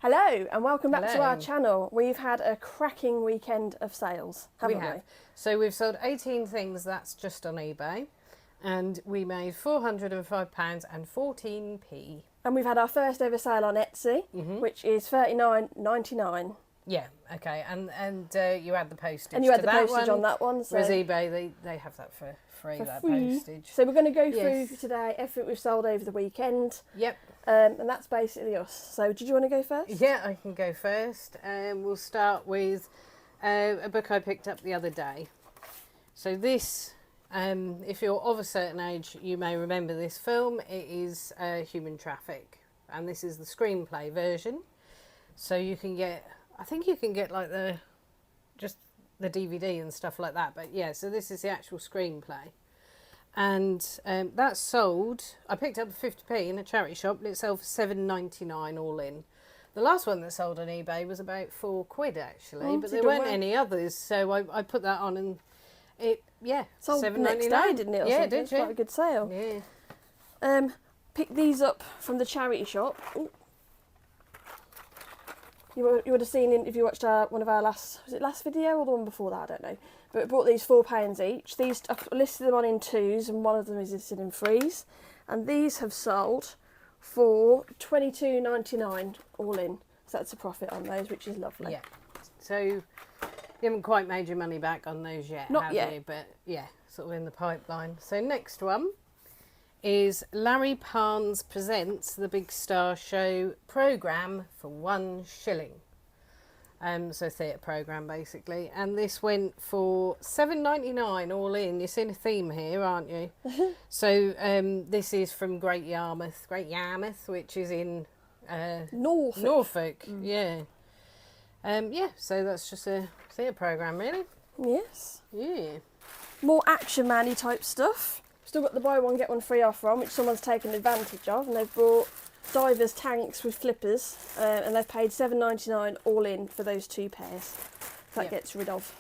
Hello and welcome back to our channel. We've had a cracking weekend of sales, haven't we? So we've sold 18 things, that's just on eBay, and we made £405 and 14p. And we've had our first ever sale on Etsy, which is $39.99. Yeah, okay, and you add the postage. And you to had the postage on that one. So whereas eBay, they have that for free, postage. So we're going to go through today everything we've sold over the weekend. Yep. And that's basically us. So did you want to go first? Yeah, I can go first. We'll start with a book I picked up the other day. So this, if you're of a certain age, you may remember this film. It is Human Traffic, and this is the screenplay version. So you can get, I think you can get like just the DVD and stuff like that. But yeah, so this is the actual screenplay. And that's sold, I picked up for 50p in a charity shop, and it sold for £7.99 all in. The last one that sold on eBay was about £4 actually, but there weren't any others, so I put that on, and it, sold the next day, didn't it? Yeah, it did, quite a good sale. Yeah. Picked these up from the charity shop. Ooh. You would have seen if you watched one of our last video or the one before that, I don't know. But we bought these £4 each. These, I've listed them on in twos, and one of them is listed in threes. And these have sold for $22.99 all in. So that's a profit on those, which is lovely. Yeah. So you haven't quite made your money back on those yet, Not have yet. you? But yeah, sort of in the pipeline. So next one is Larry Parnes Presents the Big Star Show programme for £1 shilling. So theatre programme basically, and this went for $7.99 all in. You're seeing a theme here, aren't you? So this is from Great Yarmouth, which is in Norfolk. Yeah. Yeah. So that's just a theatre programme, really. Yes. Yeah. More Action Man-y type stuff. Still got the buy one get one free offer on, which someone's taken advantage of, and they've bought divers tanks with flippers, and they've paid $7.99 all in for those 2 pairs. That gets rid of.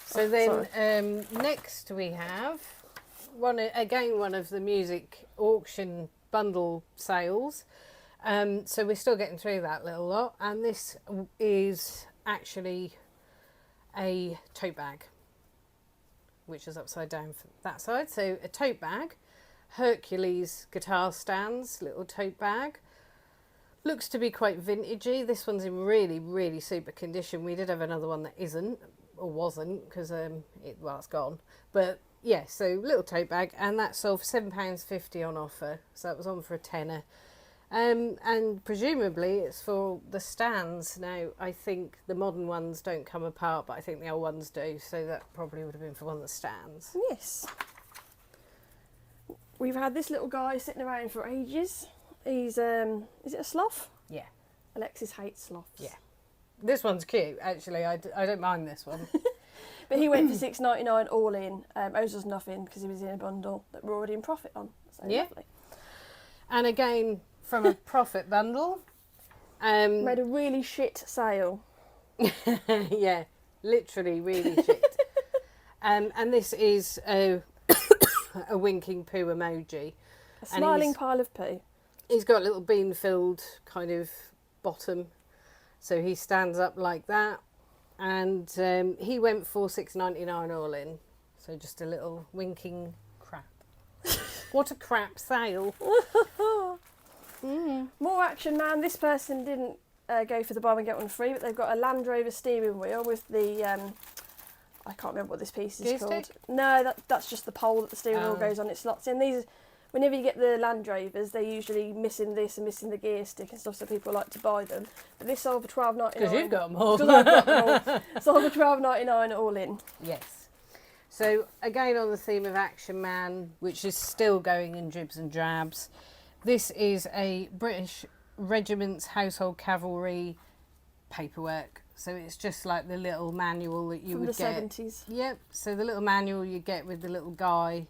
So next we have one of the music auction bundle sales. So we're still getting through that little lot, and this is actually a tote bag, which is upside down for that side. So a tote bag, Hercules guitar stands, little tote bag. Looks to be quite vintagey. This one's in really, really super condition. We did have another one that isn't, or wasn't, because it's gone. But yeah, so little tote bag, and that sold for £7.50 on offer. So that was on for a tenner. And presumably it's for the stands. Now, I think the modern ones don't come apart, but I think the old ones do. So that probably would have been for one of the stands. Yes. We've had this little guy sitting around for ages. He's, is it a sloth? Yeah. Alexis hates sloths. Yeah. This one's cute, actually. I don't mind this one. But he went for $6.99 all in. Owes us nothing because he was in a bundle that we're already in profit on. So lovely. And again, from a profit bundle. Made a really shit sale. Yeah, literally really shit. And this is a winking poo emoji. A smiling pile of poo. He's got a little bean-filled kind of bottom. So he stands up like that. And he went for $6.99 all in. So just a little winking crap. What a crap sale. More Action Man. This person didn't go for the buy one get one free, but they've got a Land Rover steering wheel with the I can't remember what this piece is called. No, that's just the pole that the steering wheel goes on. It slots in. These, whenever you get the Land Rovers, they're usually missing this and missing the gear stick and stuff, so people like to buy them. But this sold for $12.99. Because you've got them all. Because I've got them all. Sold for $12.99 all in. Yes. So again on the theme of Action Man, which is still going in dribs and drabs. This is a British Regiment's Household Cavalry paperwork. So it's just like the little manual that you would get. From the 70s. Yep. So the little manual you get with the little guy.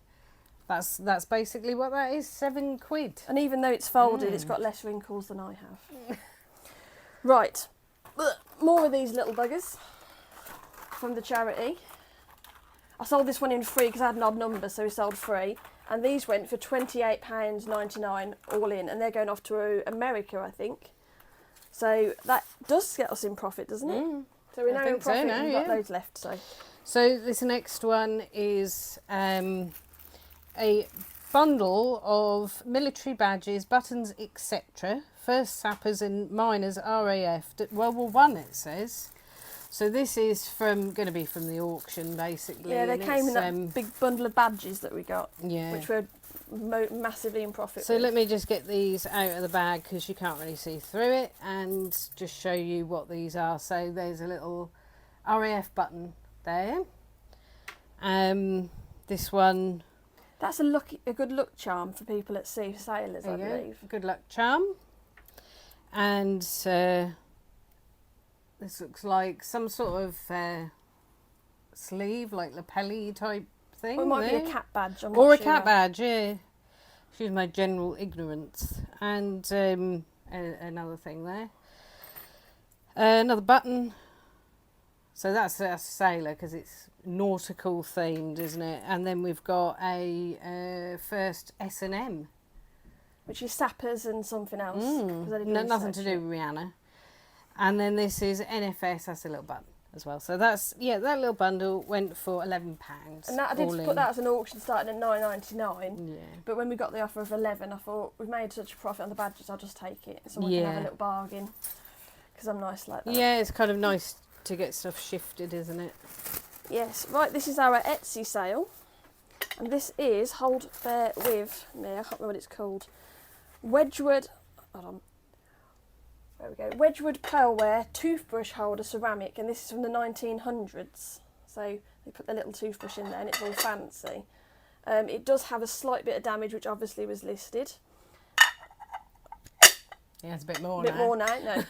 That's basically what that is. £7. And even though it's folded, it's got less wrinkles than I have. Right. More of these little buggers from the charity. I sold this one in free because I had an odd number, so we sold free. And these went for £28.99 all in, and they're going off to America, I think. So that does get us in profit, doesn't it? So we're now in profit and we've got loads left. So this next one is a bundle of military badges, buttons, etc. First Sappers and Miners RAF, World War One, it says. So this is going to be from the auction, basically. Yeah, they came in that big bundle of badges that we got, which were massively in profit. So let me just get these out of the bag because you can't really see through it, and just show you what these are. So there's a little RAF button there. This one. That's a good luck charm for people at sea, sailors, I believe. Good luck charm. And this looks like some sort of sleeve, like lapel-y type thing. Or it might be a cat badge. Or a cat badge, yeah. Excuse my general ignorance. And another thing there. Another button. So that's a sailor because it's nautical themed, isn't it? And then we've got a first S&M. Which is Sappers and something else. Nothing to do with Rihanna. And then this is NFS, that's a little button as well. So that's, that little bundle went for £11. And that, I did put that as an auction starting at £9.99. Yeah. But when we got the offer of 11, I thought, we've made such a profit on the badges, I'll just take it. So we can have a little bargain. Because I'm nice like that. Yeah, it's kind of nice to get stuff shifted, isn't it? Yes. Right, this is our Etsy sale. And this is, bear with me, I can't remember what it's called. Wedgwood, hold on. There we go. Wedgwood Pearlware Toothbrush Holder Ceramic, and this is from the 1900s. So they put the little toothbrush in there and it's all fancy. It does have a slight bit of damage, which obviously was listed. Yeah, it's a bit more now. No.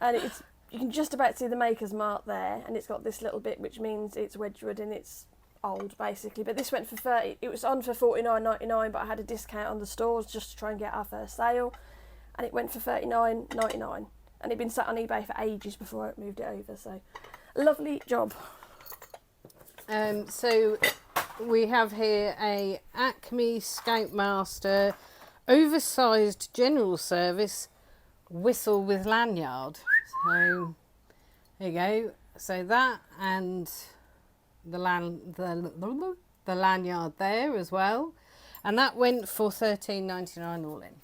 And you can just about see the maker's mark there, and it's got this little bit which means it's Wedgwood and it's old basically. But this went for 30. It was on for $49.99, but I had a discount on the stores just to try and get our first sale. And it went for $39.99, and it'd been sat on eBay for ages before I moved it over. So, lovely job. So we have here a Acme Scoutmaster oversized general service whistle with lanyard. So there you go. So that and the lanyard there as well, and that went for $13.99 all in.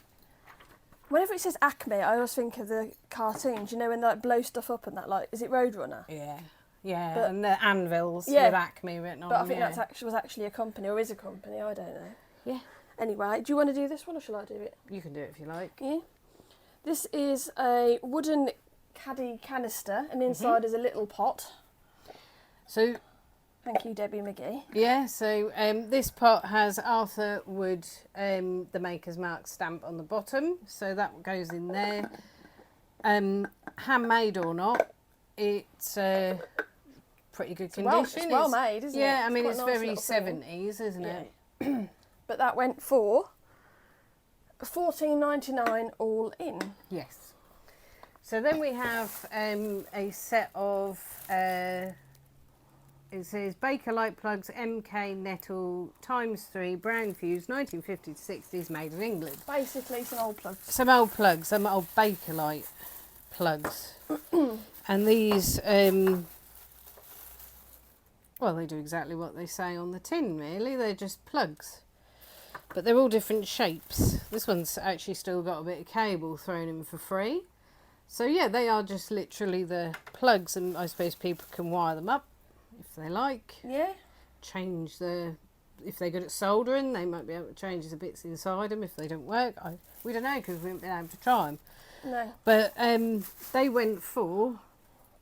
Whenever it says Acme, I always think of the cartoons, you know, when they like blow stuff up and that, like, is it Roadrunner? Yeah, but, and the anvils with Acme written on them. But I think was actually a company, or is a company, I don't know. Yeah. Anyway, do you want to do this one, or shall I do it? You can do it if you like. Yeah. This is a wooden Caddy canister, and inside is a little pot. So... Thank you, Debbie McGee. Yeah, so this pot has Arthur Wood, the maker's mark stamp on the bottom, so that goes in there. Handmade or not, it's pretty good condition. It's well made, isn't it? Yeah, I mean, it's very 70s, isn't it? But that went for $14.99 all in. Yes. So then we have a set of... it says Baker Light Plugs MK Nettle ×3 brown fuse 1950 to 60s made in England. Basically some old plugs. Some old plugs, some old Baker Light plugs. And these, well, they do exactly what they say on the tin, really. They're just plugs. But they're all different shapes. This one's actually still got a bit of cable thrown in for free. So yeah, they are just literally the plugs, and I suppose people can wire them up if they like. Yeah. Change if they're good at soldering, they might be able to change the bits inside them if they don't work. We don't know because we haven't been able to try them. No. But they went for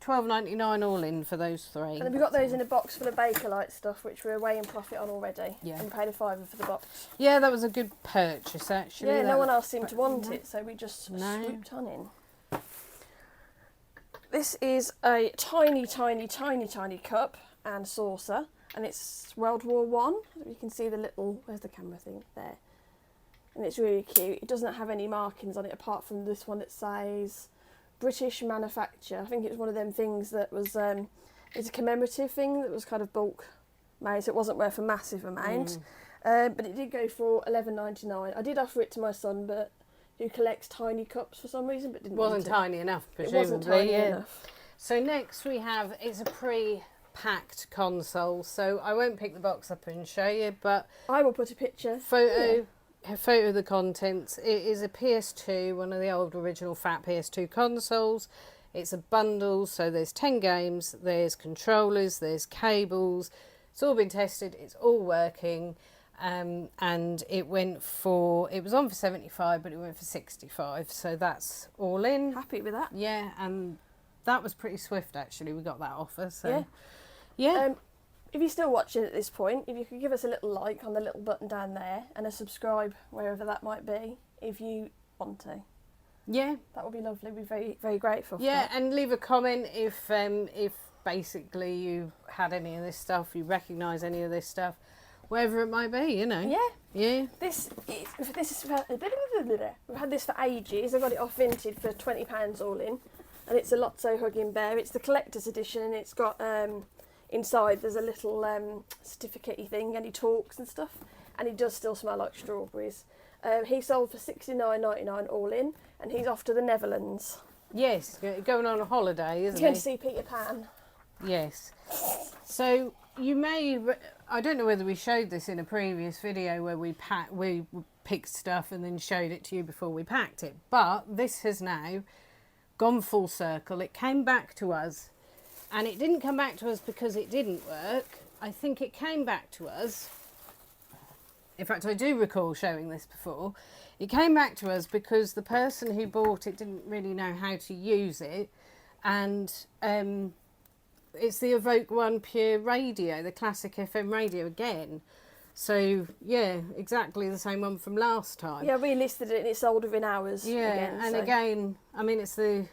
$12.99 all in for those three. And then we got those in a box full of Bakelite stuff, which we're way in profit on already. Yeah. And we paid £5 for the box. Yeah, that was a good purchase actually. Yeah, no one else seemed to want it, so we just swooped on in. This is a tiny, tiny, tiny, tiny cup and saucer, and it's World War One. You can see the little, where's the camera thing? There. And it's really cute. It doesn't have any markings on it apart from this one that says British manufacture. I think it was one of them things that was, it's a commemorative thing that was kind of bulk made, so it wasn't worth a massive amount. But it did go for $11.99. I did offer it to my son, but who collects tiny cups for some reason, but didn't want Wasn't it. tiny enough, presumably. It wasn't tiny enough. So next we have, it's a pre-packed console, so I won't pick the box up and show you, but I will put a picture. Photo of the contents. It is a PS2, one of the old original fat PS2 consoles. It's a bundle, so there's 10 games, there's controllers, there's cables. It's all been tested, it's all working. And it went for, it was on for 75, but it went for 65, so that's all in. Happy with that. Yeah, and that was pretty swift actually, we got that offer, so yeah. If you're still watching at this point, if you could give us a little like on the little button down there and a subscribe wherever that might be, if you want to. Yeah. That would be lovely. We'd be very, very grateful for Yeah, that. and leave a comment if basically you had any of this stuff, you recognise any of this stuff, wherever it might be, you know. Yeah. Yeah. We've had this for ages. I got it off Vinted for £20 all in, and it's a Lotto Hugging Bear. It's the collector's edition, and it's got inside there's a little certificate-y thing, and he talks and stuff, and he does still smell like strawberries. He sold for $69.99 all in, and he's off to the Netherlands. Yes, going on a holiday, isn't He's he? going to see Peter Pan. Yes. So you may, I don't know whether we showed this in a previous video where we picked stuff and then showed it to you before we packed it, but this has now gone full circle. It came back to us, and it didn't come back to us because it didn't work. I think it came back to us, in fact I do recall showing this before, it came back to us because the person who bought it didn't really know how to use it, and it's the Evoke One Pure radio, the classic FM radio again. So yeah, exactly the same one from last time. Yeah, we listed it and it sold within hours. Yeah, again, and so. again, I mean it's the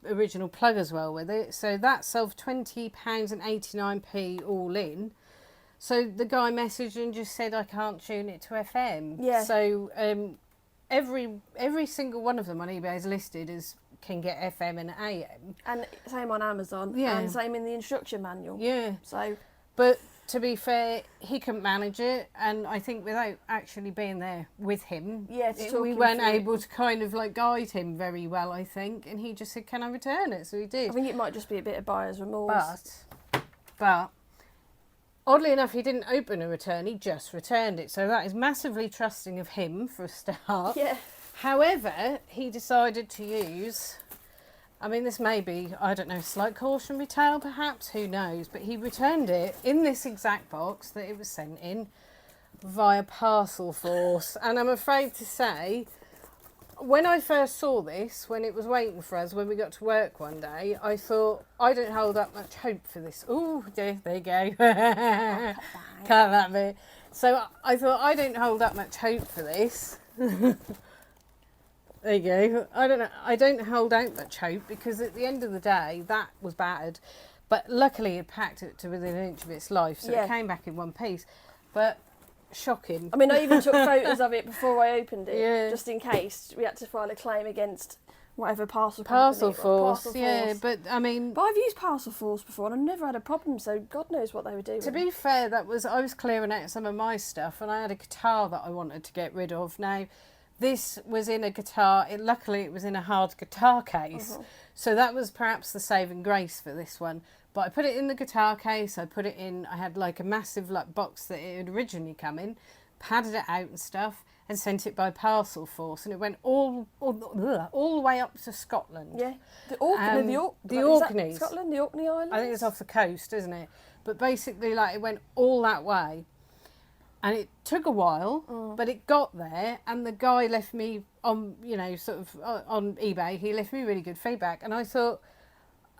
original plug as well with it. So that sold for £20.89 all in. So the guy messaged and just said I can't tune it to FM. Yeah. So every single one of them on eBay is listed as can get FM and AM. And same on Amazon. Yeah. And same in the instruction manual. Yeah. So, but to be fair, he couldn't manage it, and I think without actually being there with him, yeah, we weren't able to kind of like guide him very well, I think, and he just said, can I return it? So he did. I think it might just be a bit of buyer's remorse. But oddly enough, he didn't open a return, he just returned it. So that is massively trusting of him for a start. Yeah. However, he decided to use, I mean, this may be, I don't know, slight cautionary tale perhaps, who knows, but he returned it in this exact box that it was sent in via parcel force. And I'm afraid to say, when I first saw this, when it was waiting for us, when we got to work one day, I thought, I don't hold up much hope for this. Oh, there you go. Cut that bit. So I thought, I don't hold up much hope for this. There you go. I don't hold out much hope, because at the end of the day, that was battered. But luckily it packed it to within an inch of its life, so it came back in one piece. But shocking. I mean, I even took photos of it before I opened it, just in case we had to file a claim against whatever parcel force. Yeah, but I mean... But I've used parcel force before and I've never had a problem, so God knows what they were doing. To be fair, I was clearing out some of my stuff, and I had a guitar that I wanted to get rid of. Now, this was in a guitar, luckily it was in a hard guitar case, so that was perhaps the saving grace for this one. But I put it in the guitar case, I had like a massive like box that it had originally come in, padded it out and stuff, and sent it by parcel force, and it went all the way up to Scotland. Yeah, the Orkney Scotland, the Orkney Islands. I think it's off the coast, isn't it? But basically, like, it went all that way. And it took a while, but it got there, and the guy left me on, on eBay, he left me really good feedback. And I thought,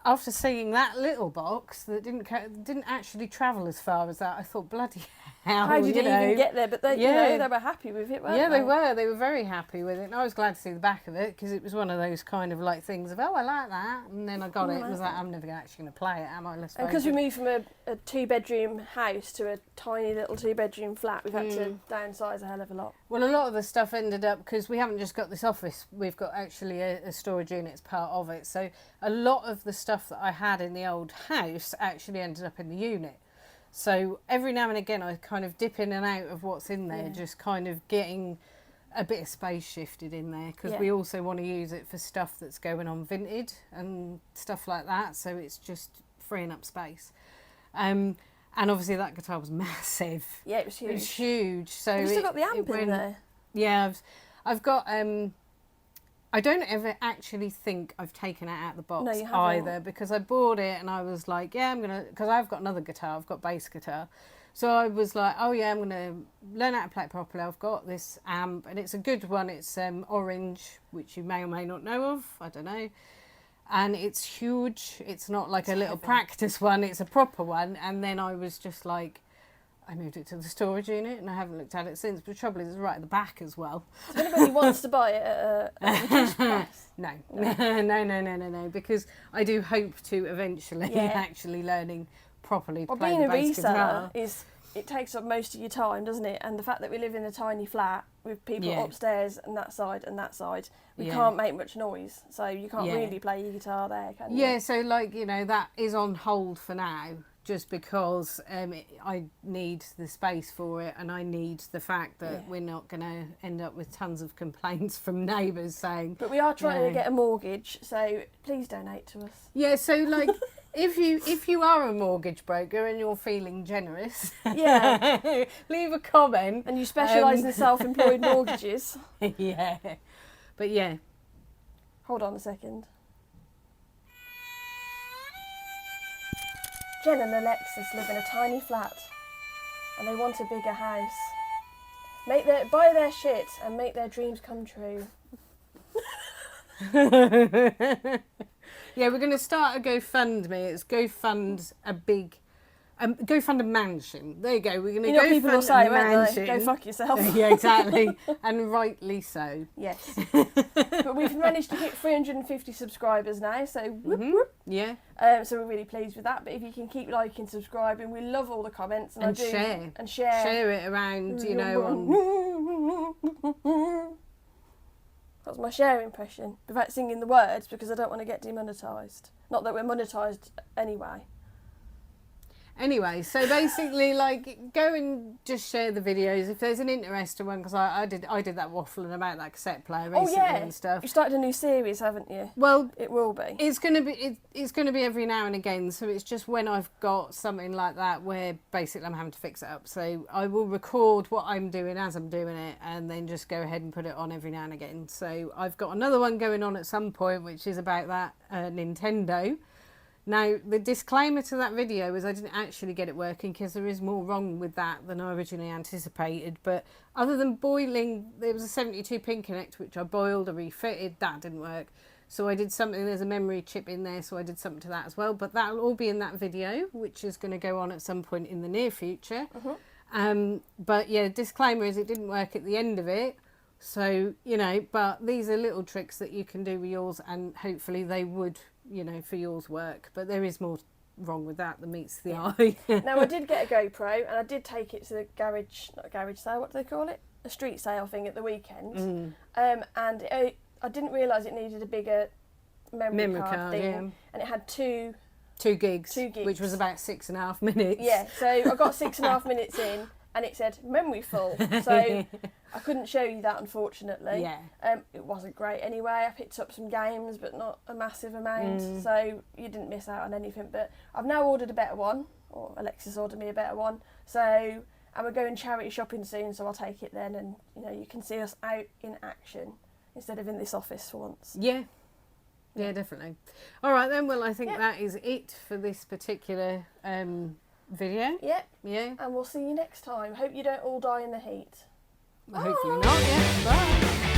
after seeing that little box that didn't actually travel as far as that, I thought, bloody hell. How did you even get there? But they were happy with it, weren't they? They were very happy with it. And I was glad to see the back of it, because it was one of those kind of like things of, oh, I like that. And then I got it, and was like, I'm never actually going to play it, am I? Because we moved from a 2-bedroom house to a tiny little 2-bedroom flat, we've had to downsize a hell of a lot. Well, a lot of the stuff ended up, because we haven't just got this office, we've got actually a storage unit as part of it. So a lot of the stuff that I had in the old house actually ended up in the unit. So every now and again I kind of dip in and out of what's in there, just kind of getting a bit of space shifted in there, because we also want to use it for stuff that's going on Vinted and stuff like that, so it's just freeing up space. And obviously that guitar was massive. Yeah, it was huge. It was huge. So you've still got the amp in there. Yeah, I've got I don't ever actually think I've taken it out of the box either, because I bought it and I was like, yeah, I'm gonna, because I've got another guitar, I've got bass guitar. So I was like, oh yeah, I'm going to learn how to play it properly. I've got this amp, and it's a good one. It's orange, which you may or may not know of. I don't know. And it's huge. It's not like a little practice one. It's a proper one. And then I was just like, I moved it to the storage unit, and I haven't looked at it since. But the trouble is, it's right at the back as well. If anybody wants to buy it at a reduced price. No. Because I do hope to eventually actually learning properly to play the bass guitar. It takes up most of your time, doesn't it? And the fact that we live in a tiny flat with people upstairs and that side, we can't make much noise, so you can't really play your guitar there, can you? Yeah, so like, you know, that is on hold for now, just because I need the space for it, and I need the fact that we're not going to end up with tons of complaints from neighbours saying... But we are trying to get a mortgage, so please donate to us. Yeah, so like... If you are a mortgage broker and you're feeling generous, leave a comment. And you specialise in self-employed mortgages. Yeah, but yeah. Hold on a second. Jen and Alexis live in a tiny flat, and they want a bigger house. Buy their shit and make their dreams come true. Yeah, we're going to start a GoFundMe. It's GoFund a mansion. There you go. We're going to go people will say, won't they? Go fuck yourself. Yeah, exactly. And rightly so. Yes. But we've managed to hit 350 subscribers now, so whoop, whoop. Yeah. So we're really pleased with that. But if you can keep liking, subscribing, we love all the comments. And share. And share. Share it around, you know, on... That's my share impression, without singing the words, because I don't want to get demonetised. Not that we're monetised anyway. Anyway, so basically, like, go and just share the videos if there's an interesting one, because I did that waffling about that cassette player recently and stuff. You started a new series, haven't you? Well, it will be. It's gonna be every now and again. So it's just when I've got something like that where basically I'm having to fix it up. So I will record what I'm doing as I'm doing it, and then just go ahead and put it on every now and again. So I've got another one going on at some point, which is about that Nintendo. Now, the disclaimer to that video is I didn't actually get it working, because there is more wrong with that than I originally anticipated. But other than boiling, there was a 72 pin connector which I boiled, I refitted, that didn't work. So I did something, there's a memory chip in there, so I did something to that as well. But that'll all be in that video, which is going to go on at some point in the near future. But yeah, disclaimer is it didn't work at the end of it. So, you know, but these are little tricks that you can do with yours, and hopefully they would, you know, for yours work. But there is more wrong with that than meets the eye. Now, I did get a GoPro, and I did take it to the garage, not a garage sale, what do they call it? A street sale thing at the weekend. And I didn't realise it needed a bigger memory card thing. And it had two gigs, which was about 6.5 minutes. Yeah, so I got 6.5 minutes in, and it said memory full. So I couldn't show you that, unfortunately. Yeah. It wasn't great anyway. I picked up some games, but not a massive amount. So you didn't miss out on anything. But I've now ordered a better one, or Alexis ordered me a better one. So, and we're going charity shopping soon, so I'll take it then, and you know, you can see us out in action instead of in this office for once. Yeah. Yeah, definitely. All right then. Well, I think that is it for this particular video. Yep. Yeah. And we'll see you next time. Hope you don't all die in the heat. Hopefully not. Yeah. Bye.